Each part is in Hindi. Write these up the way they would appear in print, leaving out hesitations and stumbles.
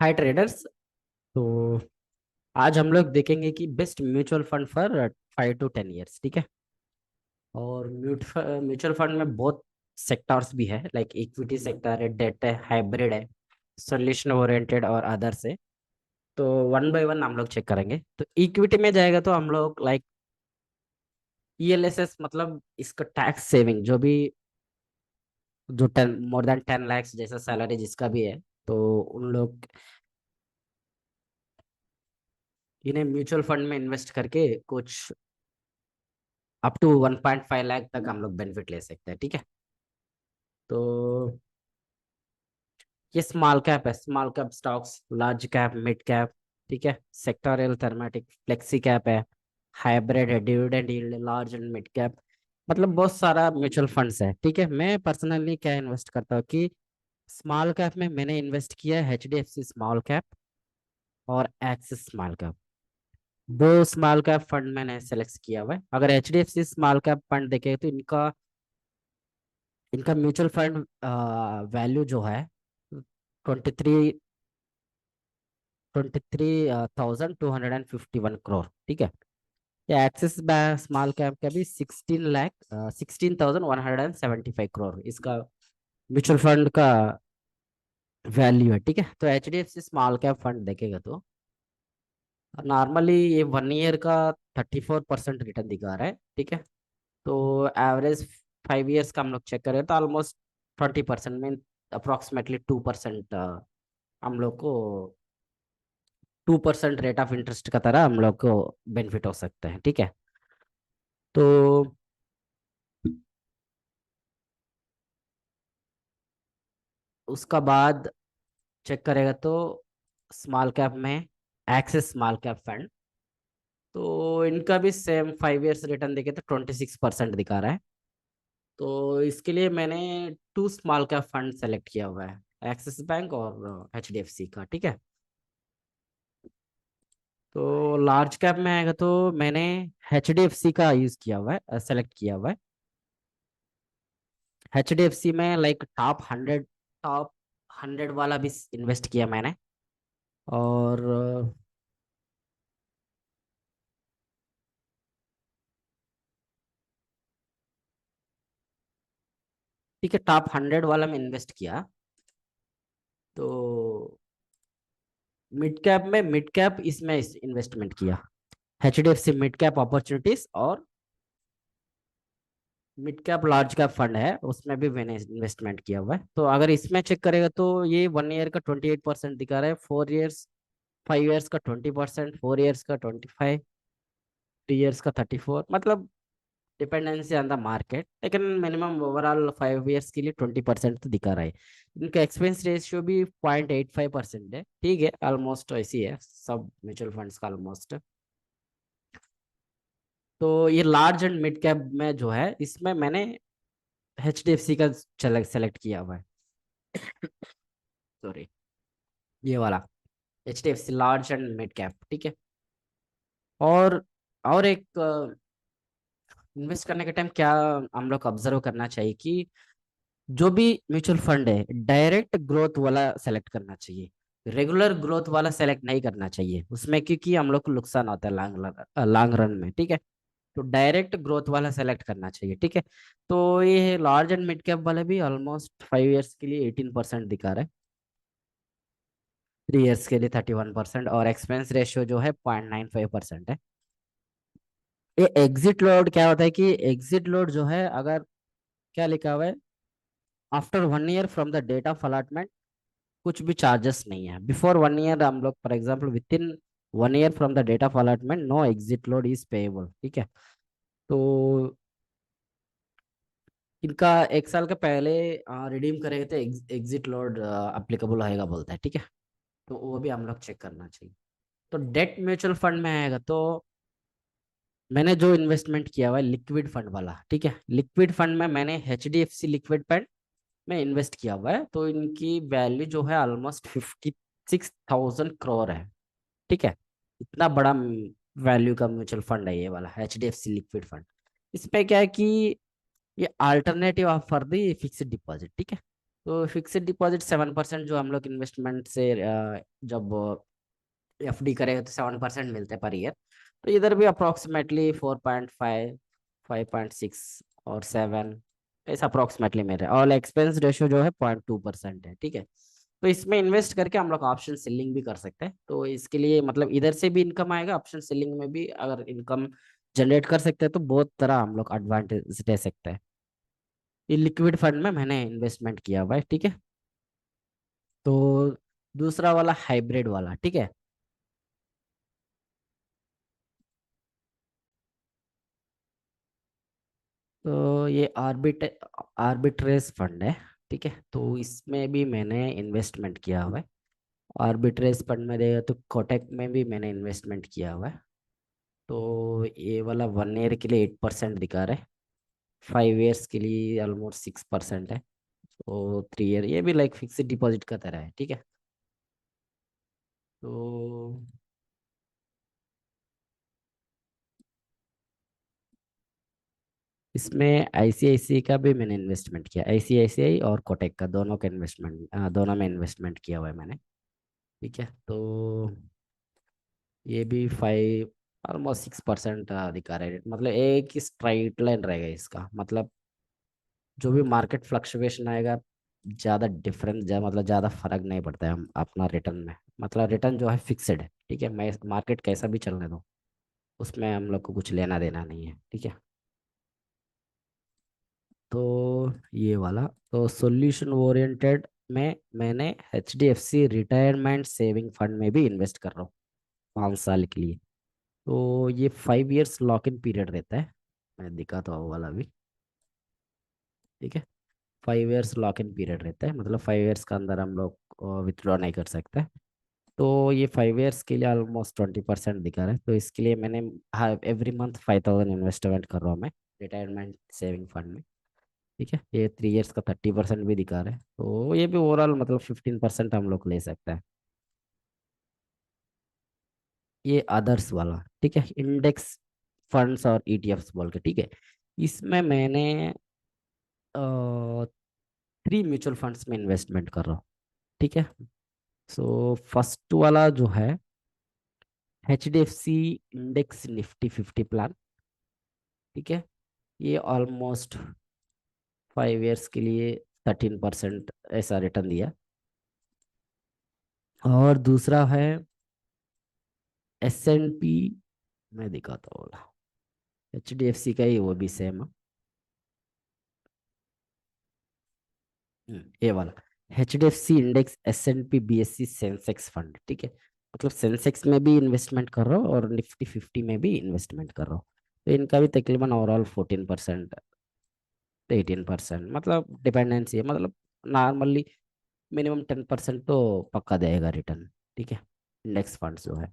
हाय ट्रेडर्स। तो आज हम लोग देखेंगे कि best mutual fund for 5 to 10 years। ठीक है। और म्यूचुअल फंड में बहुत सेक्टर्स भी है, लाइक इक्विटी सेक्टर है, डेट है, हाइब्रिड है, सोल्यूशन ओरिएंटेड और अदर्स है। तो वन बाय वन हम लोग चेक करेंगे। तो इक्विटी में जाएगा तो हम लोग लाइक ईएलएसएस, मतलब इसका टैक्स सेविंग जो भी, जो 10 more than 10 lakhs जैसा सैलरी जिसका भी है, तो उन लोग इन्हें म्यूचुअल फंड में इन्वेस्ट करके कुछ अप टू 1.5 लाख तक हम लोग बेनिफिट ले सकते हैं। ठीक है। तो ये स्मॉल कैप है, small cap stocks, large cap, mid cap. ठीक है। सेक्टोरियल, थर्मेटिक, फ्लेक्सी कैप है, हाइब्रिड है, dividend yield, large and mid cap. मतलब बहुत सारा म्यूचुअल फंड्स है। ठीक है। मैं पर्सनली क्या इन्वेस्ट करता हूँ कि स्मॉल कैप में मैंने इन्वेस्ट किया है एचडीएफसी स्मॉल कैप और एक्सिस स्मॉल कैप। दो स्मॉल कैप फंड मैंने सेलेक्ट किया हुआ है। अगर एचडीएफसी स्मॉल कैप फंड देखे तो इनका इनका म्यूचुअल फंड वैल्यू जो है 23,251 करोड़। ठीक है। ये एक्सिस बैंक स्मॉल कैप का भी 16,16,175 करोड़ इसका म्यूचुअल फंड का वैल्यू है। ठीक है। तो एचडीएफसी स्मॉल कैप फंड देखेगा तो नॉर्मली ये 1 ईयर का 34% रिटर्न दिखा रहा है। ठीक है। तो एवरेज 5 ईयर्स का हम लोग चेक करें तो ऑलमोस्ट 20% में अप्रोक्सीमेटली 2%, हम लोग को 2% रेट ऑफ इंटरेस्ट का तरह हम लोग को बेनिफिट हो सकता है। ठीक है। तो उसका बाद चेक करेगा तो स्मॉल कैप में एक्सिस स्मॉल कैप फंड, तो इनका भी सेम 5 ईयर्स रिटर्न देखे तो 26% दिखा रहा है। तो इसके लिए मैंने two small cap fund select किया हुआ है, एक्सिस बैंक और एचडीएफसी का। ठीक है। तो लार्ज कैप में आएगा तो मैंने एचडीएफसी का यूज किया हुआ है, सेलेक्ट किया हुआ है। एचडीएफसी में लाइक टॉप 100 वाला भी इन्वेस्ट किया मैंने। और ठीक है, टॉप 100 वाला में इन्वेस्ट किया। तो मिड कैप इसमें इन्वेस्टमेंट किया। एचडीएफसी मिड कैप अपॉर्चुनिटीज और mid cap large cap fund है, उसमें भी मैंने इन्वेस्टमेंट किया हुआ है। तो अगर इसमें चेक करेगा तो ये 1 ईयर का 28% दिखा रहा है, 4 ईयर्स, 5 ईयर्स का 20%, 4 ईयर्स का 25, 3 ईयर्स का 34। मतलब डिपेंडेंसी ऑन द मार्केट, लेकिन मिनिमम ओवरऑल 5 ईयर्स के लिए 20% तो दिखा रहा है। इनका एक्सपेंस रेशियो भी 0.85% है। ठीक है, ऑलमोस्ट ऐसी है सब म्यूचुअल फंड्स का ऑलमोस्ट। तो ये लार्ज एंड मिड कैप में जो है इसमें मैंने एचडीएफसी का सेलेक्ट किया हुआ है। सॉरी, ये वाला HDFC large and mid cap. ठीक है। और और एक इन्वेस्ट करने के टाइम क्या हम लोग ऑब्जर्व करना चाहिए कि जो भी म्यूचुअल फंड है डायरेक्ट ग्रोथ वाला सेलेक्ट करना चाहिए, रेगुलर ग्रोथ वाला सेलेक्ट नहीं करना चाहिए उसमें, क्योंकि हम लोग को नुकसान होता है लॉन्ग रन में। ठीक है। तो डायरेक्ट ग्रोथ वाला सेलेक्ट करना चाहिए। ठीक है। तो ये लार्ज एंड मिड कैप वाले भी ऑलमोस्ट 5 ईयर्स के लिए 18% दिखा रहा है, 3 ईयर्स के लिए 31%, और एक्सपेंस रेशियो जो है 0.95% है। ये एग्जिट लोड क्या होता है कि एग्जिट लोड जो है, अगर क्या लिखा हुआ है, after 1 year from the date of allotment कुछ भी चार्जेस नहीं है। बिफोर 1 ईयर हम लोग for example within 1 year from the date of allotment no exit load is payable. ठीक है। तो इनका 1 साल के पहले रिडीम करेंगे तो एग्जिट लोड अप्लीकेबल होएगा बोलता है। ठीक है। तो वो भी हम लोग चेक करना चाहिए। तो डेट म्यूचुअल फंड में आएगा तो मैंने जो इन्वेस्टमेंट किया हुआ है लिक्विड फंड वाला। ठीक है। लिक्विड फंड में मैंने एचडीएफसी लिक्विड फंड में इन्वेस्ट किया हुआ है। तो इनकी वैल्यू जो है ऑलमोस्ट 56,000 करोड़ है। ठीक है। इतना बड़ा वैल्यू का म्यूचुअल फंड है ये वाला एचडीएफसी लिक्विड फंड। इसमें क्या है कि ये alternative for the fixed deposit. ठीक है। तो फिक्स्ड डिपॉजिट 7% जो हम लोग इन्वेस्टमेंट से जब एफडी करेगा तो 7% मिलते हैं पर ईयर। तो इधर भी अप्रोक्सीमेटली 4.5, 5.6 और 7 ऐसा अप्रोक्सीमेटली मेरे, और एक्सपेंस रेशियो जो है 0.2% है, ठीक है। तो इसमें इन्वेस्ट करके हम लोग ऑप्शन सेलिंग भी कर सकते हैं, तो इसके लिए मतलब इधर से भी इनकम आएगा, ऑप्शन सेलिंग में भी अगर इनकम जनरेट कर सकते हैं तो बहुत तरह हम लोग एडवांटेज ले सकते हैं। ये लिक्विड फंड में मैंने इन्वेस्टमेंट किया हुआ है, ठीक है। तो दूसरा वाला हाइब्रिड वाला, ठीक है। तो ये आर्बिट्रेज फंड है, ठीक है। तो इसमें भी मैंने इन्वेस्टमेंट किया हुआ है। आर्बिट्रेज फंड में देखा तो कोटक में भी मैंने इन्वेस्टमेंट किया हुआ है। तो ये वाला 1 ईयर के लिए 8% दिखा रहा है, 5 ईयर्स के लिए ऑलमोस्ट 6% है। तो 3 ईयर ये भी लाइक फिक्स्ड डिपॉजिट का तरह है, ठीक है। तो इसमें आईसीआईसीआई का भी मैंने इन्वेस्टमेंट किया, आईसीआईसीआई और कोटक का दोनों का इन्वेस्टमेंट, दोनों में इन्वेस्टमेंट किया हुआ है मैंने, ठीक है। तो ये भी 5, ऑलमोस्ट 6% दिखा रहा है, मतलब एक ही स्ट्राइट लाइन रहेगा इसका, मतलब जो भी मार्केट फ्लक्चुएशन आएगा, ज़्यादा डिफरेंस मतलब ज़्यादा फर्क नहीं पड़ता है हम अपना रिटर्न में, मतलब रिटर्न जो है फिक्स्ड है, ठीक है। मैं मार्केट कैसा भी चलने दो, उसमें हम लोग को कुछ लेना देना नहीं है, ठीक है। तो ये वाला, तो सॉल्यूशन ओरिएंटेड में मैंने HDFC रिटायरमेंट सेविंग फंड में भी इन्वेस्ट कर रहा हूँ 5 साल के लिए। तो ये 5 ईयर्स लॉक इन पीरियड रहता है, मैं दिखाता हूँ वो वाला भी, ठीक है। 5 ईयर्स लॉक इन पीरियड रहता है, मतलब 5 ईयर्स का अंदर हम लोग विथड्रॉ नहीं कर सकते। तो ये 5 ईयर्स के लिए ऑलमोस्ट 20% दिखा रहा है, तो इसके लिए मैंने एवरी मंथ 5,000 इन्वेस्टमेंट कर रहा हूँ मैं रिटायरमेंट सेविंग फंड में, ठीक है। ये 3 ईयर्स का 30% भी दिखा रहा है, तो ये भी ओवरऑल मतलब 15% हम लोग ले सकते हैं। ये अदर्स वाला, ठीक है, इंडेक्स फंड्स और ईटीएफ्स बोल के, ठीक है। इसमें मैंने 3 म्यूचुअल फंड्स में इन्वेस्टमेंट कर रहा हूँ, ठीक है। सो फर्स्ट वाला जो है HDFC इंडेक्स निफ्टी 50 प्लान, ठीक है। ये ऑलमोस्ट 5 ईयर्स के लिए 13% ऐसा रिटर्न दिया। और दूसरा है S&P, मैं दिखाता हूँ, HDFC का ही वो भी सेम है। ये वाला HDFC index S&P BSE Sensex fund, ठीक है। मतलब सेंसेक्स में भी इन्वेस्टमेंट कर रहा हूँ और निफ्टी 50 में भी इन्वेस्टमेंट कर रहा हूँ। तो इनका भी तकरीबन ओवरऑल 14%, 18%, मतलब डिपेंडेंसी है, मतलब नॉर्मली मिनिमम 10% तो पक्का देगा रिटर्न, ठीक है, इंडेक्स फंड जो है।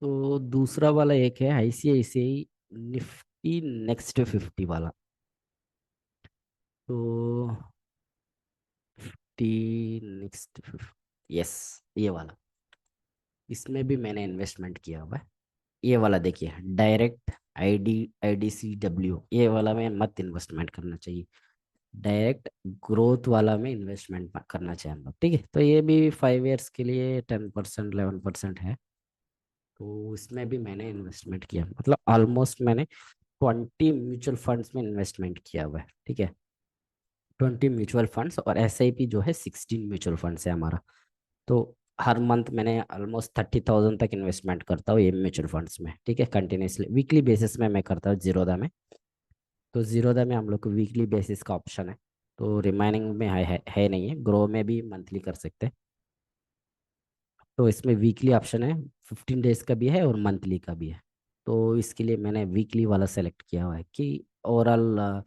तो दूसरा वाला एक है ICICI निफ्टी नेक्स्ट 50 वाला। तो टी नेक्स्ट 50, यस, ये वाला, इसमें भी मैंने इन्वेस्टमेंट किया हुआ है। ये वाला देखिए, डायरेक्ट IDCW, ये वाला में मत इन्वेस्टमेंट करना चाहिए, डायरेक्ट ग्रोथ वाला में इन्वेस्टमेंट करना चाहिए हम लोग, ठीक है। तो ये भी 5 ईयर्स के लिए 10%, 11% है। तो इसमें भी मैंने इन्वेस्टमेंट किया, मतलब ऑलमोस्ट मैंने 20 म्यूचुअल फंड्स में इन्वेस्टमेंट किया हुआ है, ठीक है। 20 म्यूचुअल फंड्स, और SIP जो है 16 म्यूचुअल फंड्स है हमारा। तो हर मंथ मैंने ऑलमोस्ट 30,000 तक इन्वेस्टमेंट करता हूँ ये म्यूचुअल फंड्स में, ठीक है। कंटिन्यूसली वीकली बेसिस में मैं करता हूँ जीरोधा में। तो जीरोधा में हम लोग को वीकली बेसिस का ऑप्शन है, तो रिमाइनिंग में है नहीं है, ग्रो में भी मंथली कर सकते हैं। तो इसमें वीकली ऑप्शन है, 15 डेज का भी है और मंथली का भी है। तो इसके लिए मैंने वीकली वाला सेलेक्ट किया हुआ है कि ओवरऑल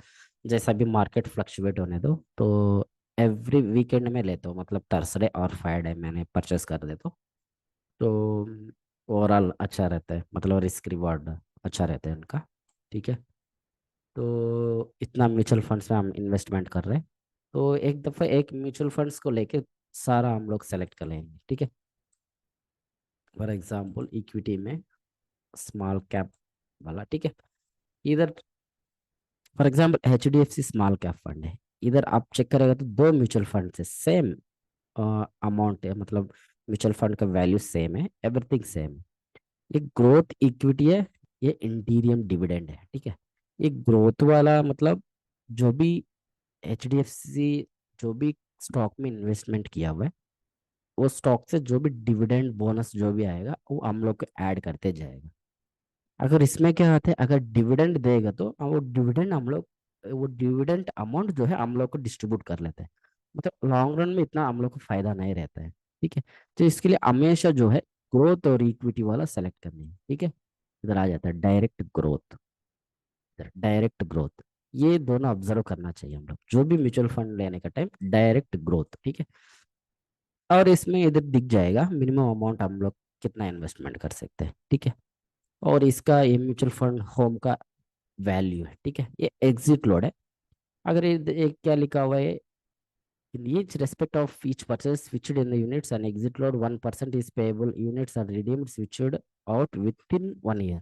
जैसा भी मार्केट फ्लक्चुएट होने दो, तो एवरी वीकेंड में लेता हूँ, मतलब थर्सडे और फ्राइडे मैंने परचेस कर देता हूँ। तो ओवरऑल अच्छा रहता है, मतलब रिस्क रिवॉर्ड अच्छा रहता है उनका, ठीक है। तो इतना म्यूचुअल फंड्स में हम इन्वेस्टमेंट कर रहे हैं। तो एक दफ़ा एक म्यूचुअल फंड्स को लेके सारा हम लोग सेलेक्ट कर लेंगे, ठीक है। फॉर एग्जांपल इक्विटी में स्मॉल कैप वाला, ठीक है। इधर for example HDFC small cap fund है, इधर आप चेक करेगा तो दो म्यूचुअल फंड है, सेम अमाउंट है, मतलब म्यूचुअल फंड का वैल्यू सेम है, एवरीथिंग सेम है। ये ग्रोथ इक्विटी है, ये इंटीरियम डिविडेंड है, ठीक है। ये ग्रोथ वाला मतलब जो भी HDFC जो भी स्टॉक में इन्वेस्टमेंट किया हुआ है, वो स्टॉक से जो भी डिविडेंड बोनस जो भी आएगा वो हम लोग को ऐड करते जाएगा। अगर इसमें क्या होता है, अगर डिविडेंड देगा तो वो डिविडेंड हम लोग, वो डिविडेंड अमाउंट जो है हम लोग को डिस्ट्रीब्यूट कर लेते हैं। मतलब लॉन्ग रन में इतना हम लोग को फायदा नहीं रहता है, ठीक है। तो इसके लिए हमेशा जो है ग्रोथ और इक्विटी वाला सेलेक्ट करनी है, ठीक है। इधर आ जाता है डायरेक्ट ग्रोथ, डायरेक्ट ग्रोथ, ये दोनों ऑब्जर्व करना चाहिए हम लोग जो भी म्यूचुअल फंड लेने का टाइम, डायरेक्ट ग्रोथ, ठीक है। और इसमें इधर दिख जाएगा मिनिमम अमाउंट हम लोग कितना इन्वेस्टमेंट कर सकते हैं, ठीक है। और इसका ये म्यूचुअल फंड होम का वैल्यू है, ठीक है। ये एग्जिट लोड है। अगर ये क्या लिखा हुआ है, in each respect of each purchase switched in the units and exit load 1% is payable, units are redeemed switched out within 1 year।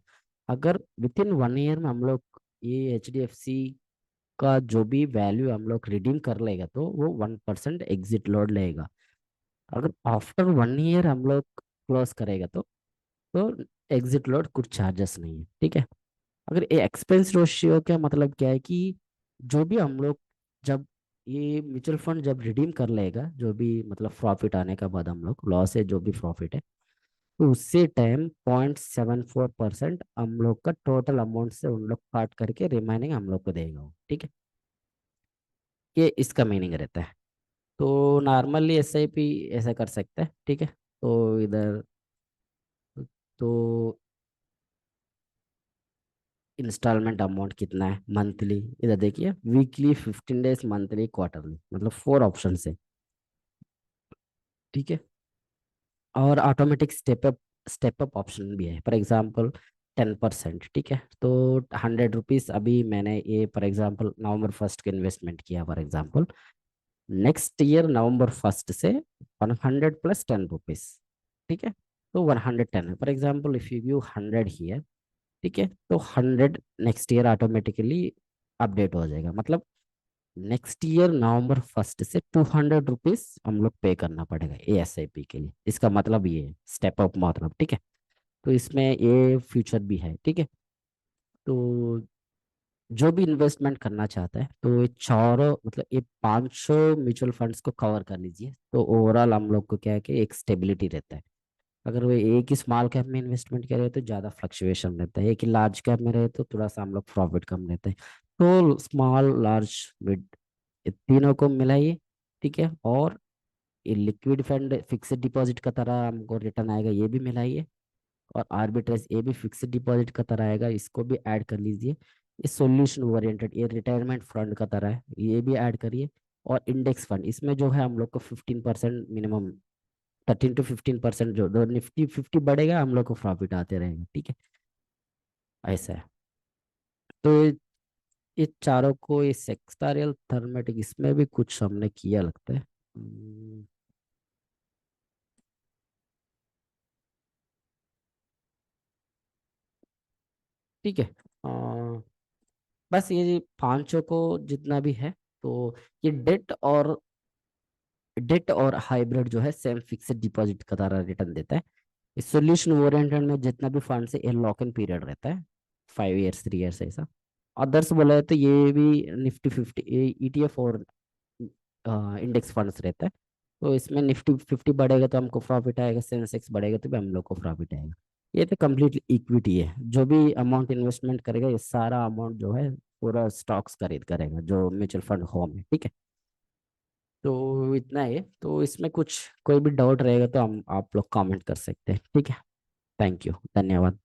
अगर विद इन 1 ईयर में हम लोग ये HDFC का जो भी वैल्यू हम लोग रिडीम कर लेगा तो वो 1% एग्जिट लोड लेगा। अगर आफ्टर 1 ईयर हम लोग क्लोज करेगा तो एग्जिट लोड कुछ चार्जेस नहीं है, ठीक है। अगर ये एक्सपेंस रेशियो का मतलब क्या है कि जो भी हम लोग जब ये म्यूचुअल फंड जब रिडीम कर लेगा, जो भी मतलब प्रॉफिट आने का बाद हम लोग लॉस है जो भी प्रॉफिट है, तो उससे टाइम 0.74% हम लोग का टोटल अमाउंट से उन लोग काट करके रिमाइनिंग हम लोग को देगा वो, ठीक है। ये इसका मीनिंग रहता है। तो नॉर्मली SIP ऐसा कर सकते हैं, ठीक है। तो इधर तो इंस्टॉलमेंट अमाउंट कितना है मंथली, इधर देखिए वीकली, 15 डेज, मंथली, क्वार्टरली, मतलब 4 ऑप्शन है, ठीक है। और ऑटोमेटिक स्टेप अप ऑप्शन भी है, फॉर एग्जांपल 10%, ठीक है। तो 100 रुपीज अभी मैंने ये फॉर एग्जांपल नवंबर 1 के इन्वेस्टमेंट किया फॉर एग्जांपल, नेक्स्ट ईयर नवंबर 1 से 100 + 10 रुपीज, ठीक है। तो 110 है, for example if you give 100 here, ठीक है, तो 100 नेक्स्ट ईयर ऑटोमेटिकली अपडेट हो जाएगा। मतलब नेक्स्ट ईयर नवंबर 1 से 200 रुपीज हम लोग पे करना पड़ेगा ASIP के लिए, इसका मतलब ये है स्टेप अप मतलब, ठीक है। तो इसमें ये फ्यूचर भी है, ठीक है। तो जो भी इन्वेस्टमेंट करना चाहता है तो ये चारों मतलब ये 500 म्यूचुअल फंड्स को कवर कर लीजिए, तो ओवरऑल हम लोग को क्या है कि एक स्टेबिलिटी रहता है। अगर वो एक ही स्मॉल कैप में इन्वेस्टमेंट करे तो ज़्यादा फ्लक्चुएशन रहता है, एक ही लार्ज कैप में रहे तो थोड़ा सा हम लोग प्रॉफिट कम रहता है। तो स्मॉल, लार्ज, मिड, ये तीनों को मिलाइए, ठीक है। और ये लिक्विड फंड फिक्स्ड डिपॉजिट का तरह हमको रिटर्न आएगा, ये भी मिलाइए। और आर्बिट्रेज ये भी फिक्स्ड डिपॉजिट का तरह आएगा, इसको भी ऐड कर लीजिए। ये सॉल्यूशन ओरिएंटेड, ये रिटायरमेंट फंड का तरह है, ये भी ऐड करिए। और इंडेक्स फंड, इसमें जो है हम लोग को 15% मिनिमम, 13 to 15% जो निफ्टी 50 बढ़ेगा हम लोग को प्रॉफिट आते रहेंगे, ठीक है। ऐसा है। तो ये चारों को, ये सेक्टोरियल थर्मेटिक, इसमें भी कुछ हमने किया लगता है। ठीक है। बस ये पांचों को जितना भी है, तो ये डेट और हाइब्रिड जो है सेम फिक्स्ड डिपॉजिट का तरह रिटर्न देता है। इस सोल्यूशन ओरिएंटेड में जितना भी फंड है ये लॉक इन पीरियड रहता है, 5 इयर्स, 3 इयर्स ऐसा। अदर्स बोला है तो ये भी निफ्टी 50 ETF और इंडेक्स फंड्स रहता है। तो इसमें निफ्टी 50 बढ़ेगा तो हमको प्रॉफिट आएगा, सेंसेक्स बढ़ेगा तो भी हम लोग को प्रॉफिट आएगा। ये तो कम्प्लीटली इक्विटी है, जो भी अमाउंट इन्वेस्टमेंट करेगा ये सारा अमाउंट जो है पूरा स्टॉक्स खरीद करेगा जो म्यूचुअल फंड होम है, ठीक है। तो इतना है। तो इसमें कुछ कोई भी डाउट रहेगा तो हम आप लोग कमेंट कर सकते हैं, ठीक है। थैंक यू, धन्यवाद।